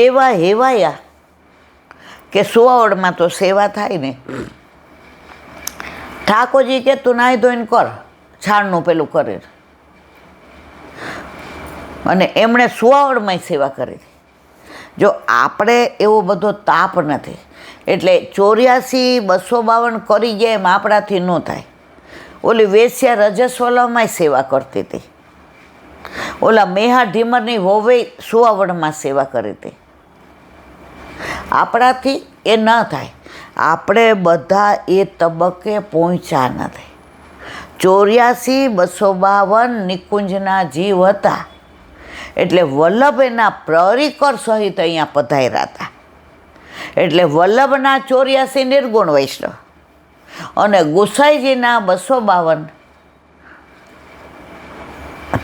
એવા હેવાયા કે સુવાવડમાં તો સેવા થાય ને. ઠાકોરજી કે તું નાહી ધોઈને કર, છાણનું પેલું કરે, અને એમણે સુવાવડમાં સેવા કરી. જો આપણે એવો બધો તાપ નથી, એટલે 84-252 કરી ગયા એમ આપણાથી ન થાય. ઓલી વેશ્યા રજસ્વલામાં સેવા કરતી હતી, ઓલા મેહા ઢીમરની વહુએ સુવાવડમાં સેવા કરી હતી. આપણાથી એ ન થાય. આપણે બધા એ તબક્કે પહોંચ્યા નથી. 84-252 નિકુંજના જીવ હતા, એટલે વલ્લભ એના પરિકર સહિત અહીંયા પધાર્યા હતા. એટલે વલ્લભના 84 નિર્ગુણ વૈષ્ણવ અને ગુસાઈજીના 252,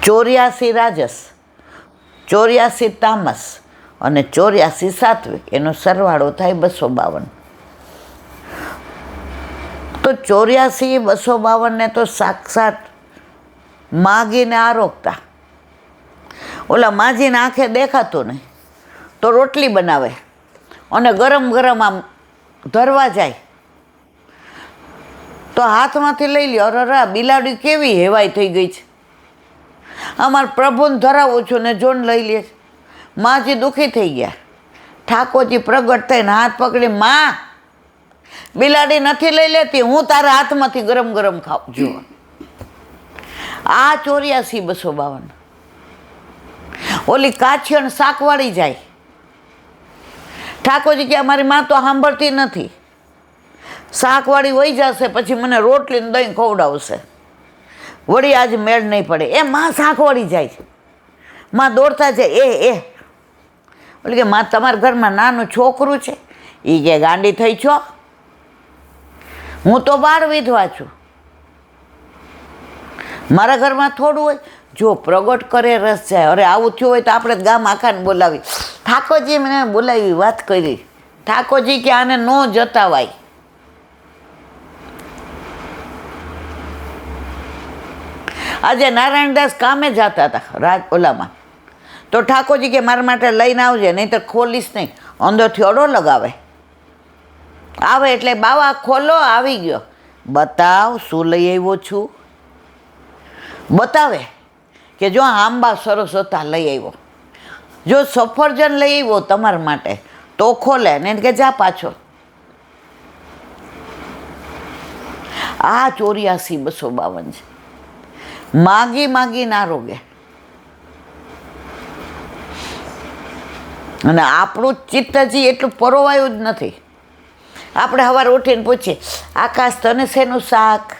84 રાજસ, 84 તામસ અને 84 સાત્વિક, એનો સરવાળો થાય 252. તો 84-252 ને તો સાક્ષાત માગીને આરોગતા. ઓલા માજીને આંખે દેખાતું નહીં તો રોટલી બનાવે અને ગરમ ગરમ આમ ધરવા જાય તો હાથમાંથી લઈ લ્યો. અરે બિલાડી કેવી હેવાઈ થઈ ગઈ છે, અમારા પ્રભુને ધરાવું છું ને જોન લઈ લે. માજી દુઃખી થઈ ગયા. ઠાકોરજી પ્રગટ થઈને હાથ પકડી, માં બિલાડી નથી લઈ લેતી, હું તારા હાથમાંથી ગરમ ગરમ ખાઉં. જુઓ આ 84-252. ઓલી કાછિયણ શાકવાળી જાય, ઠાકોરજી કે અમારી માં તો સાંભળતી નથી, શાકવાળી વહી જશે પછી મને રોટલી ને દહીં ખવડાવશે, વળી આજ મેળ નહીં પડે. એ માં શાકવાળી જાય છે, માં દોડતા જાય. એ ઓલી કે માં તમારા ઘરમાં નાનું છોકરું છે? એ કે ગાંડી થઈ છો, હું તો બાળ વિધવા છું, મારા ઘરમાં થોડું હોય. જો પ્રગટ કરે રસ જાય. અરે આવું થયું હોય તો આપણે ગામ આખાને બોલાવી. ઠાકોરજી મને બોલાવી, વાત કરી. ઠાકોરજી કે આને ન જતાવાય. આજે નારાયણદાસ કામે જતા હતા ઓલામાં, તો ઠાકોરજી કે મારા માટે લઈને આવજે, નહીં તો ખોલીશ નહીં. અંદરથી અડો લગાવે. આવે એટલે બાવા ખોલો, આવી ગયો. બતાવ શું લઈ આવ્યો છું. બતાવે કે જો આંબા સરસ હતા લઈ આવ્યો, જો સફરજન લઈ આવ્યો તમારા માટે, તો ખોલે ને કે જા પાછો. આ 84-252 છે. માગી માગી ના રોગે. અને આપણું ચિત્ત હજી એટલું પરોવાયું જ નથી. આપણે સવારે ઉઠીને પૂછીએ, આકાશ તને શેનું શાક?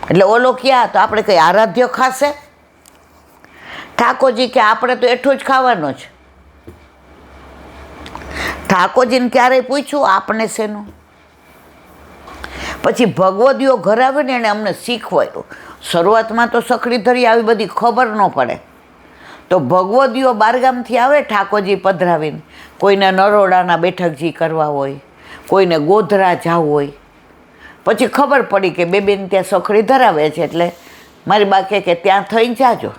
એટલે ઓલો ક્યાં? તો આપણે કંઈ આરાધ્ય ખાશે? ઠાકોરજી કે આપણે તો એટલું જ ખાવાનું છે. ઠાકોરજીને ક્યારેય પૂછ્યું આપણે શેનું? પછી ભગવદીઓ ઘર આવે ને એણે અમને શીખવાયું. શરૂઆતમાં તો સખડી ધરી આવી બધી ખબર ન પડે. તો ભગવદીઓ બારગામથી આવે ઠાકોરજી પધરાવીને, કોઈને નરોડાના બેઠકજી કરવા હોય, કોઈને ગોધરા જવું હોય. પછી ખબર પડી કે બેન ત્યાં સખડી ધરાવે છે, એટલે મારી બા કે ત્યાં થઈને જાજો.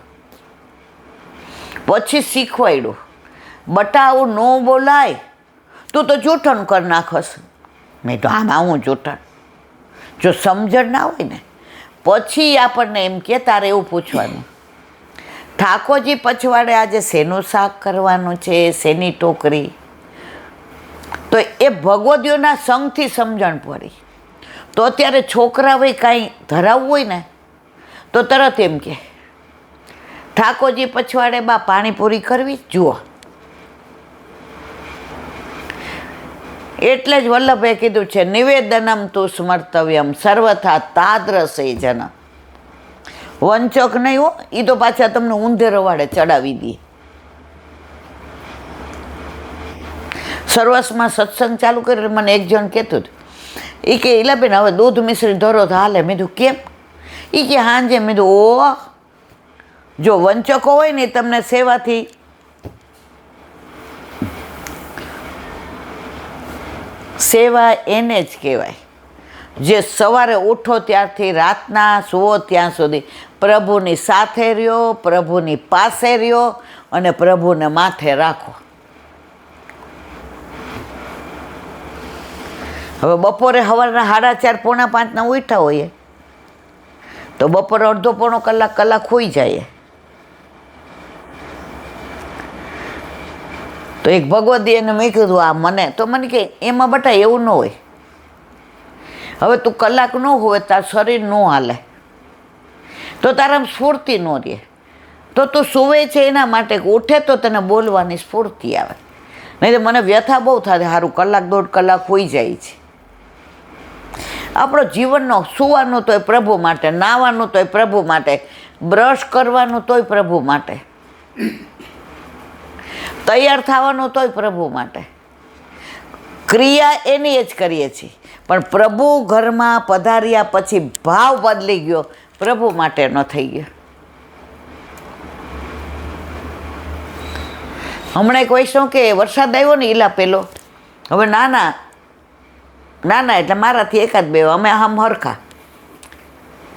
પછી શીખવાડ્યું, બટા આવું ન બોલાય, તું તો જૂઠણ કરી નાખસ. મેં તો આમાં હું જૂઠણ? જો સમજણ ના હોય ને પછી આપણને એમ કે તારે એવું પૂછવાનું, ઠાકોરજી પછવાડે આજે શેનું શાક કરવાનું છે, શેની ટોકરી? તો એ ભગવદીઓના સંગથી સમજણ પડી. તો અત્યારે છોકરાઓએ કાંઈ ધરાવવું હોય ને તો તરત એમ કે ઠાકોરજી પછવાડે બા પાણીપુરી કરવી. જુઓ, એટલે જ વલ્લભે કીધું છે, નિવેદનમ તું સ્મર્તવ્યમ સર્વથા તાદ્રસે જન. વંચક નહીં હો, એ તો પાછા તમને ઊંધે રવાડે ચડાવી દે. સર્વસમાં સત્સંગ ચાલુ કરી મને એક જણ કહેતું હતું, એ કે ઈલાબેન હવે દૂધ મિશ્રી ધરો તો હાલે. મેં કીધું કેમ? એ કે હાંજે. મેં કીધું ઓ, જો વંચકો હોય ને તમને સેવાથી સેવા એને જ કહેવાય જે સવારે ઉઠો ત્યારથી રાતના સૂવો ત્યાં સુધી પ્રભુની સાથે રહ્યો, પ્રભુની પાસે રહ્યો અને પ્રભુને માથે રાખો. હવે બપોરે સવારના 4:30 પોણા 5 ઉઠ્યા હોઈએ તો બપોરે અડધો પોણો કલાક હોઈ જાય. તો એક ભગવતી એને મેં કીધું આ મને તો મને કે એમાં બટા એવું ન હોય. હવે તું કલાક ન હોય તાર શરીર ન હાલે તો તારામાં સ્ફૂર્તિ ન રહે. તો તું સૂવે છે એના માટે ઉઠે તો તને બોલવાની સ્ફૂર્તિ આવે. નહીં તો મને વ્યથા બહુ થાય, સારું 1-1.5 કલાક હોઈ જાય છે. આપણો જીવનનો સૂવાનું તોય પ્રભુ માટે, નાહવાનું તોય પ્રભુ માટે, બ્રશ કરવાનું તોય પ્રભુ માટે, તૈયાર થવાનું તોય પ્રભુ માટે. ક્રિયા એની જ કરીએ છીએ, પણ પ્રભુ ઘરમાં પધાર્યા પછી ભાવ બદલી ગયો, પ્રભુ માટે ન થઈ ગયો. હમણાં એક વૈષ્ણવ કે વરસાદ આવ્યો ને ઈલા પેલો, હવે નાના એટલે મારાથી 1-2 અમે આમ હરખા,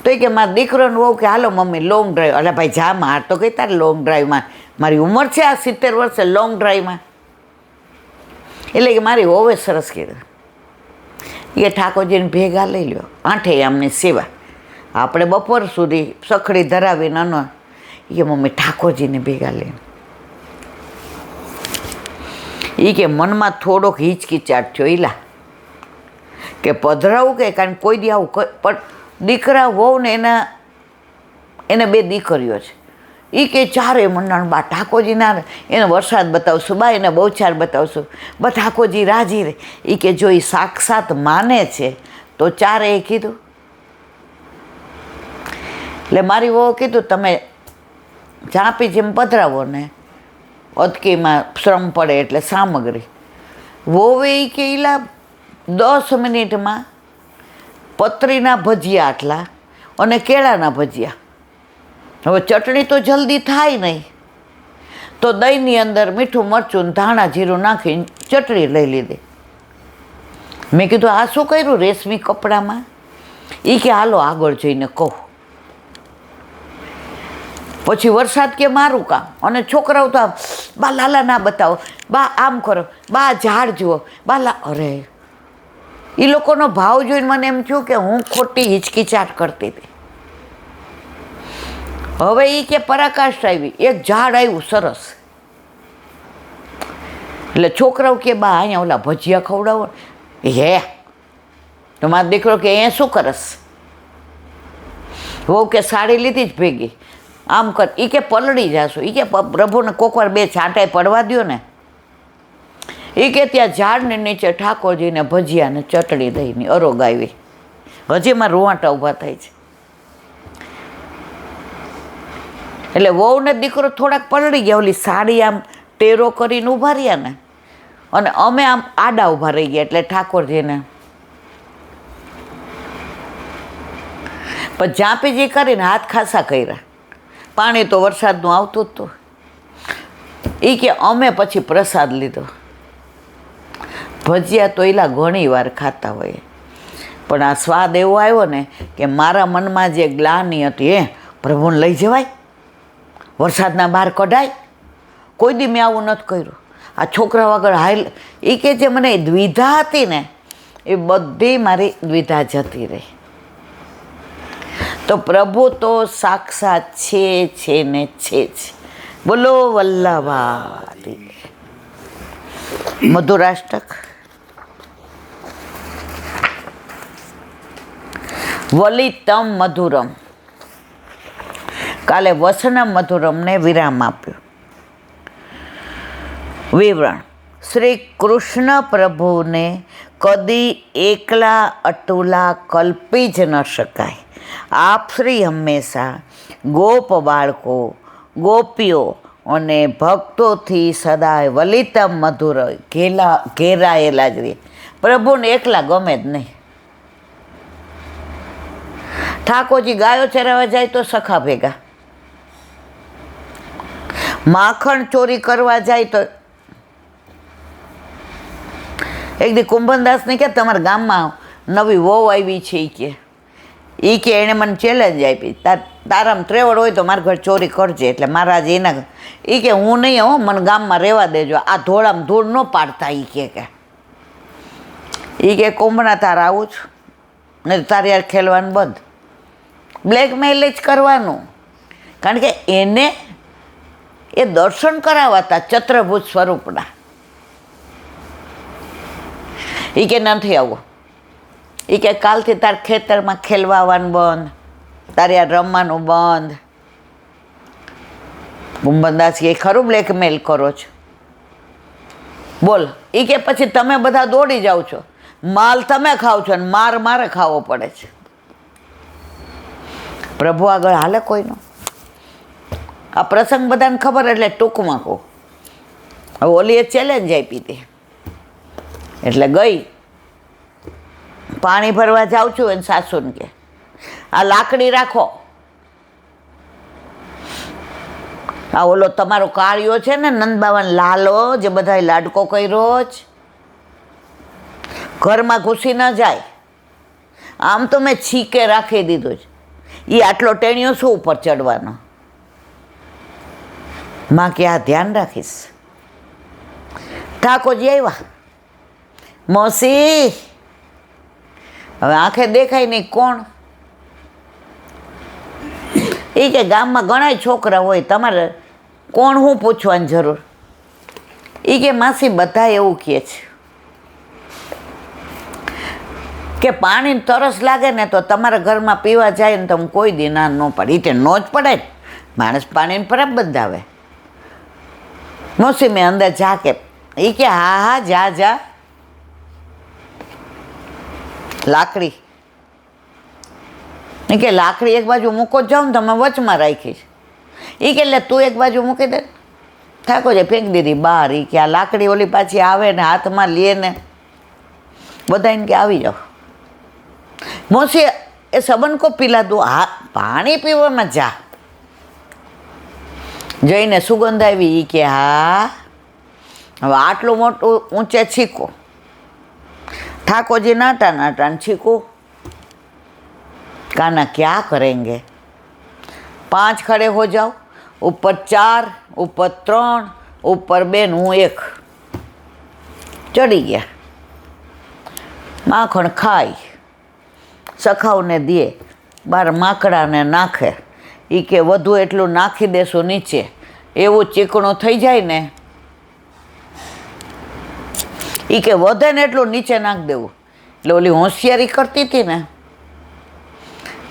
તો કે મારા દીકરોને બહુ કે હાલો મમ્મી લોંગ ડ્રાઈવ. અલે ભાઈ જા, માર તો કઈ તારે લોંગ ડ્રાઈવમાં, મારી ઉંમર છે આ 70 વર્ષે લોંગ ડ્રાઈવમાં. એટલે કે મારી હોવે સરસ કીધું એ ઠાકોરજીને ભેગા લઈ લ્યો, 8 આમની સેવા, આપણે બપોર સુધી સખડી ધરાવીને ન એ મમ્મી ઠાકોરજીને ભેગા લઈને. એ કે મનમાં થોડોક હિચકિચાટ થયો ઈલા કે પધરાવું કે કારણ કોઈ દી આવું પણ દીકરા વહુ ને એને 2 દીકરીઓ છે. એ કે ચારે મંડાણ બા ઠાકોરજીના એને વરસાદ બતાવશું, બા એને બહુચાર બતાવશું, બા ઠાકોરજી રાજી રહે. એ કે જો એ સાક્ષાત માને છે તો ચારેય કીધું. એટલે મારી વહુ કીધું તમે ઝાંપી જેમ પધરાવો ને અટકીમાં શ્રમ પડે એટલે સામગ્રી. વહુએ એ કે ઈલા 10 મિનિટમાં પતરીના ભજીયા આટલા અને કેળાના ભજીયા. હવે ચટણી તો જલ્દી થાય નહીં, તો દહીંની અંદર મીઠું મરચું ધાણા જીરું નાખીને ચટણી લઈ લીધી. મેં કીધું આ શું કર્યું રેશમી કપડામાં? એ કે હાલો આગળ જઈને કહું. પછી વરસાદ કે મારું કામ, અને છોકરાઓ તો બા લાલા ના બતાવો, બા આમ કરો, બા ઝાડ જુઓ, બા અરે એ લોકોનો ભાવ જોઈને મને એમ થયું કે હું ખોટી હિચકિચાટ કરતી હતી. હવે એ કે પરાકાષ્ઠ આવી, એક ઝાડ આવ્યું સરસ. એટલે છોકરાઓ કે બા અહીંયા ઓલા ભજીયા ખવડાવો. હે તો મારો દીકરો કે એ શું કરસ? વહુ કે સાડી લીધી જ ભેગી, આમ કર. એ કે પલળી જાશું. એ કે પ્રભુને કોકવાર 2 છાંટાઈ પડવા દો ને. એ કે ત્યાં ઝાડને નીચે ઠાકોરજીને ભજીયા ને ચટણી દહીંની અરોગ આવી. હજી એમાં રૂવાટા ઊભા થાય છે. એટલે વહુ ને દીકરો થોડાક પલળી ગયા, ઓલી સાડી આમ ટેરો કરીને ઊભા રહ્યા ને, અને અમે આમ આડા ઊભા રહી ગયા. એટલે ઠાકોરજીને પછી ઝાંપીજી કરીને હાથ ખાસા કર્યા. પાણી તો વરસાદનું આવતું જ હતું. એ કે અમે પછી પ્રસાદ લીધો. ભજીયા તો એલા ઘણી વાર ખાતા હોઈએ, પણ આ સ્વાદ એવો આવ્યો ને કે મારા મનમાં જે ગ્લાની હતી, પ્રભુને લઈ જવાય, વરસાદના બહાર કઢાય, કોઈ દી મેં આવું નથી કર્યું. આ છોકરા વગર હાલ. એ કે જે મને દ્વિધા હતી ને એ બધી મારી દ્વિધા જતી રહી. તો પ્રભુ તો સાક્ષાત છે ને છે જ. બોલો વલ્લભા. મધુરાષ્ટક. વલિતમ મધુરમ. કાલે વસનમ મધુરમને વિરામ આપ્યો. વિવરણ. શ્રી કૃષ્ણ પ્રભુને કદી એકલા અતુલા કલ્પી જ ન શકાય. આપ શ્રી હંમેશા ગોપ બાળકો, ગોપીઓ અને ભક્તોથી સદાય વલિતમ મધુર ઘેરાયેલા જ રહે. પ્રભુને એકલા ગમે જ નહીં. ઠાકોરજી ગાયો ચરાવવા જાય તો સખા ભેગા, માખણ ચોરી કરવા જાય તો એક દી કુંભનદાસને કે તમારા ગામમાં નવી વહુ આવી છે. એ કે એણે મને ચેલેન્જ આપી, તાર તારામાં ત્રેવડ હોય તો મારા ઘર ચોરી કરજે. એટલે મહારાજ એના એ કે હું નહીં હો, મને ગામમાં રહેવા દેજો, આ ધોળામાં ધૂળ ન પાડતા. એ કે કોમણા તારે આવું જ નહીં, તારે યાર ખેલવાનું બંધ. બ્લેકમેલ જ કરવાનું. કારણ કે એને એ દર્શન કરાવાતા ચત્રભુજ સ્વરૂપના. એ કે નથી આવું. એ કે કાલથી તાર ખેતરમાં ખેલવા આવવાનું બંધ, તારે આ રમવાનું બંધ. કુંભનદાસ કે ખરું બ્લેકમેલ કરો છો? બોલ. એ કે પછી તમે બધા દોડી જાઓ છો, માલ તમે ખાવ છો ને માર મારે ખાવો પડે છે. પ્રભુ આગળ હાલે કોઈનો? આ પ્રસંગ બધાને ખબર, એટલે ટૂંકમાં કહું. હવે ઓલીએ ચેલેન્જ આપી હતી એટલે ગઈ. પાણી ભરવા જાઉં છું એને સાસુને કે આ લાકડી રાખો, આ ઓલો તમારો કાળિયો છે ને નંદબાવાનો લાલો, જે બધાય લાડકો કર્યો જ, ઘરમાં ઘૂસી ન જાય. આમ તો મેં છીકે રાખી દીધું છે. એ આટલો ટેણીયો શું ઉપર ચડવાનો? માં કે આ ધ્યાન રાખીશ. ઠાકોરજી આવ્યા. મોસી, હવે આંખે દેખાય નહીં કોણ? એ કે ગામમાં ઘણા છોકરા હોય, તમારે કોણ હું પૂછવાની જરૂર? એ કે માસી બધા એવું કહે છે કે પાણીની તરસ લાગે ને તો તમારા ઘરમાં પીવા જાય ને તમે કોઈ દી ના ન પડે. એ તે નો જ પડે ને, માણસ પાણીને પરબ બંધાવે. મોસી મેં અંદર જા કે? એ કે હા હા જા જા. લાકડી, એ કે લાકડી એક બાજુ મૂકો જાઓ ને તમે વચમાં રાખીશ. એ કે એટલે તું એક બાજુ મૂકી દે. ઠાકોરજી ફેંકી દીધી બહાર. એ કે આ લાકડી ઓલી પાછી આવે ને હાથમાં લે ને બધા એને કે આવી જાઓ. મોસી એ સબન કો પીલા દો. હા પાણી પીવામાં જા. જઈને સુગંધ આવી. એ કે હા હવે આટલું મોટું ઊંચે છીકો. ઠાકોરજી નાટા નાટા છીકો. काना क्या करेंगे? 5 खड़े हो जाओ, ऊपर 4, ऊपर 3, ऊपर 2, હું 1. ચડી ગયા. માખણ ખાય, સખાવને દે, બાર માકડાને નાખે. એ કે વધુ એટલું નાખી દેશો નીચે, એવું ચીકણું થઈ જાય ને. એ કે વધે ને એટલું નીચે નાખી દેવું. એટલે ઓલી હોશિયારી કરતી હતી ને,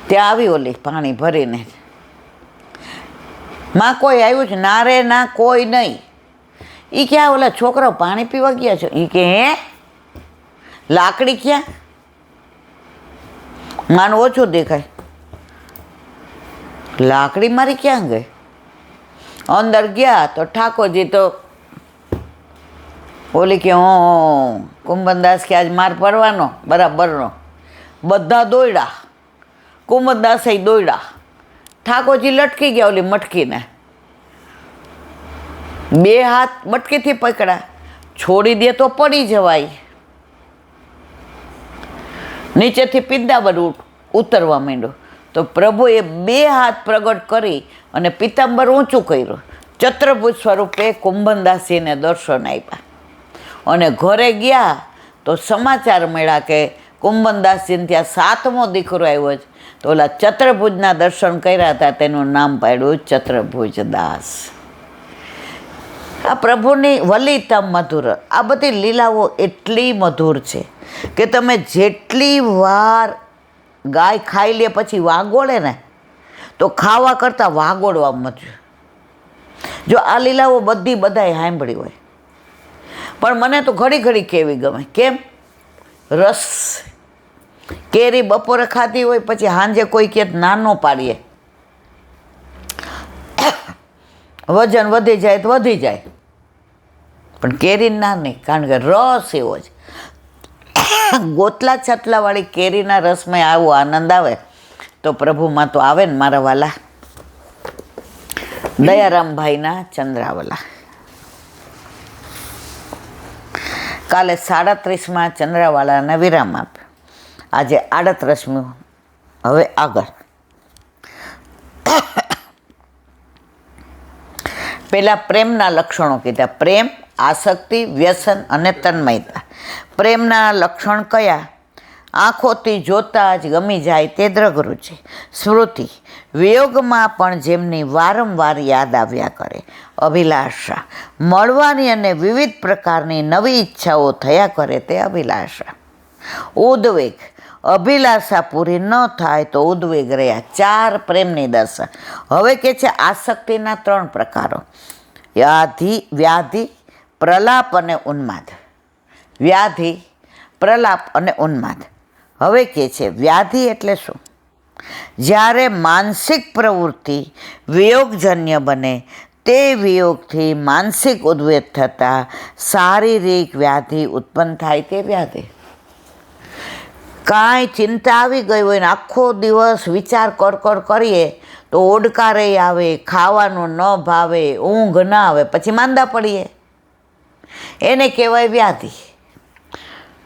ત્યાં આવી ઓલી પાણી ભરીને. માં કોઈ આવ્યું છે? ના રે ના, કોઈ નહીં. એ ક્યાં ઓલા છોકરાઓ પાણી પીવા ગયા છે? એ કે હે લાકડી ક્યાં? માન ઓછું દેખાય. લાકડી મારી ક્યાં ગઈ? અંદર ગયા તો ઠાકોરજી તો ઓલી કે હું કુંભનદાસ કે આજ માર પડવાનો બરાબરનો. બધા દોડ્યા. કુંભનદાસે દોડ્યા. ઠાકોરજી લટકી ગયા ઓલી મટકીને. 2 હાથ મટકીથી પકડ્યા. છોડી દે તો પડી જવાય. નીચેથી પિત્તાંબર ઉતરવા માંડ્યો તો પ્રભુએ 2 હાથ પ્રગટ કરી અને પિત્તાંબર ઊંચું કર્યું. ચત્રભુજ સ્વરૂપે કુંભનદાસજીને દર્શન આપ્યા. અને ઘરે ગયા તો સમાચાર મળ્યા કે કુંભનદાસજીને ત્યાં 7મો દીકરો આવ્યો છે. તો ઓલા ચત્રભુજના દર્શન કર્યા હતા, તેનું નામ પાડ્યું ચત્રભુજદાસ. આ પ્રભુની વલિતમ મધુર. આ બધી લીલાઓ એટલી મધુર છે કે તમે જેટલી વાર ગાય ખાઈ લે પછી વાગોળે ને તો ખાવા કરતાં વાગોળવા મજે. જો આ લીલાઓ બધી બધાએ સાંભળી હોય, પણ મને તો ઘડી ઘડી કેવી ગમે. કેમ? રસ. કેરી બપોરે ખાધી હોય પછી સાંજે કોઈ કે નાનો પાડીએ, વજન વધી જાય તો વધી જાય, પણ કેરી ના નહીં, કારણ કે રસ એવો છે. ગોતલા છટલાવાળી કેરીના રસમાં આવો આનંદ આવે તો પ્રભુમાં તો આવે ને મારા વાલા. દયારામભાઈના ચંદ્રાવલા. કાલે 37માં ચંદ્રાવાલાને વિરામ આપ્યો. આજે 38મી. હવે આગળ પહેલાં પ્રેમના લક્ષણો કીધા. પ્રેમ, આસક્તિ, વ્યસન અને તન્મયતા. પ્રેમના લક્ષણ કયા? આંખોથી જોતા જ ગમી જાય તે દ્રગરુચિ. સ્મૃતિ, વિયોગમાં પણ જેમની વારંવાર યાદ આવ્યા કરે. અભિલાષા, મળવાની અને વિવિધ પ્રકારની નવી ઈચ્છાઓ થયા કરે તે અભિલાષા. ઉદ્વેગ, અભિલાષા પૂરી ન થાય તો ઉદ્વેગ રહ્યા. 4 પ્રેમની દશા. હવે કે છે આસક્તિના 3 પ્રકારો: વ્યાધિ, પ્રલાપ અને ઉન્માદ. વ્યાધિ, પ્રલાપ અને ઉન્માદ. હવે કે છે વ્યાધિ એટલે શું? જ્યારે માનસિક પ્રવૃત્તિ વિયોગજન્ય બને, તે વિયોગથી માનસિક ઉદ્વેગ થતાં શારીરિક વ્યાધિ ઉત્પન્ન થાય તે વ્યાધિ. કાંઈ ચિંતા આવી ગઈ હોય ને આખો દિવસ વિચાર કર કરીએ તો ઓડકારે આવે, ખાવાનું ન ભાવે, ઊંઘ ના આવે, પછી માંદા પડીએ, એને કહેવાય વ્યાધિ.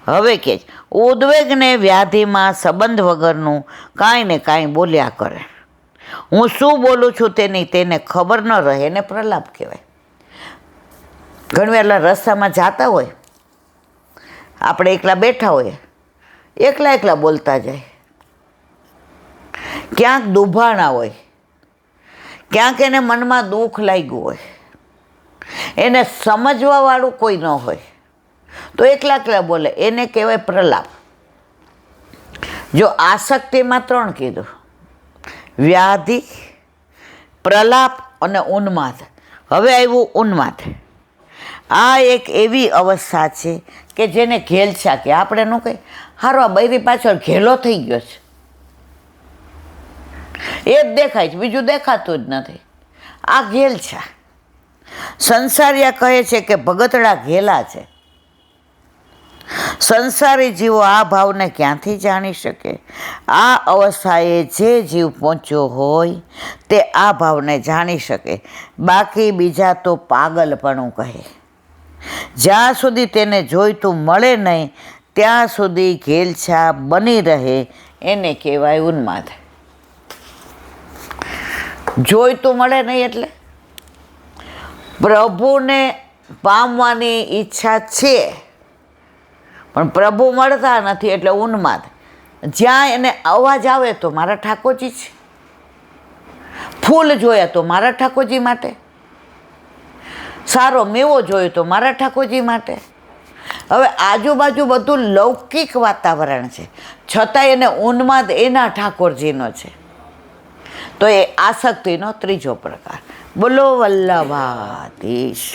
હવે કે ઉદ્વેગને વ્યાધિમાં સંબંધ વગરનું કાંઈ ને કાંઈ બોલ્યા કરે. હું શું બોલું છું તેને ખબર ન રહે, એને પ્રલાપ કહેવાય. ઘણી વાર રસ્તામાં જાતા હોય, આપણે એકલા બેઠા હોય, એકલા બોલતા જાય. ક્યાંક દુભાણા હોય, ક્યાંક એને મનમાં દુઃખ લાગ્યું હોય, એને સમજવાવાળું કોઈ ન હોય, તો એકલા બોલે, એને કહેવાય પ્રલાપ. જો આસક્તિમાં 3 કીધું: વ્યાધિ, પ્રલાપ અને ઉન્માદ. હવે આવ્યું ઉન્માદ. આ એક એવી અવસ્થા છે કે જેને ઘેલછા કે આપણે ન કહે, હારો આ બૈરી પાછળ ઘેલો થઈ ગયો છે, એ જ દેખાય છે, બીજું દેખાતું જ નથી. આ ઘેલછા. સંસારિયા કહે છે કે ભગતડા ઘેલા છે. સંસારી જીવો આ ભાવને ક્યાંથી જાણી શકે? આ અવસ્થાએ જે જીવ પહોંચ્યો હોય તે આ ભાવને જાણી શકે, બાકી બીજા તો પાગલપણું કહે. જ્યાં સુધી તેને જોઈતું મળે નહીં ત્યાં સુધી ઘેલછા બની રહે, એને કહેવાય ઉન્માદ. જોઈતું મળે નહીં એટલે પ્રભુને પામવાની ઈચ્છા છે પણ પ્રભુ મળતા નથી એટલે ઉન્માદ. જ્યાં એને અવાજ આવે તો મારા ઠાકોરજી છે, ફૂલ જોયા તો મારા ઠાકોરજી માટે, સારો મેવો જોયો તો મારા ઠાકોરજી માટે. હવે આજુબાજુ બધું લૌકિક વાતાવરણ છે, છતાં એને ઉન્માદ એના ઠાકોરજીનો છે. તો એ આસક્તિનો 3જો પ્રકાર. બોલો વલ્લભાધીશ.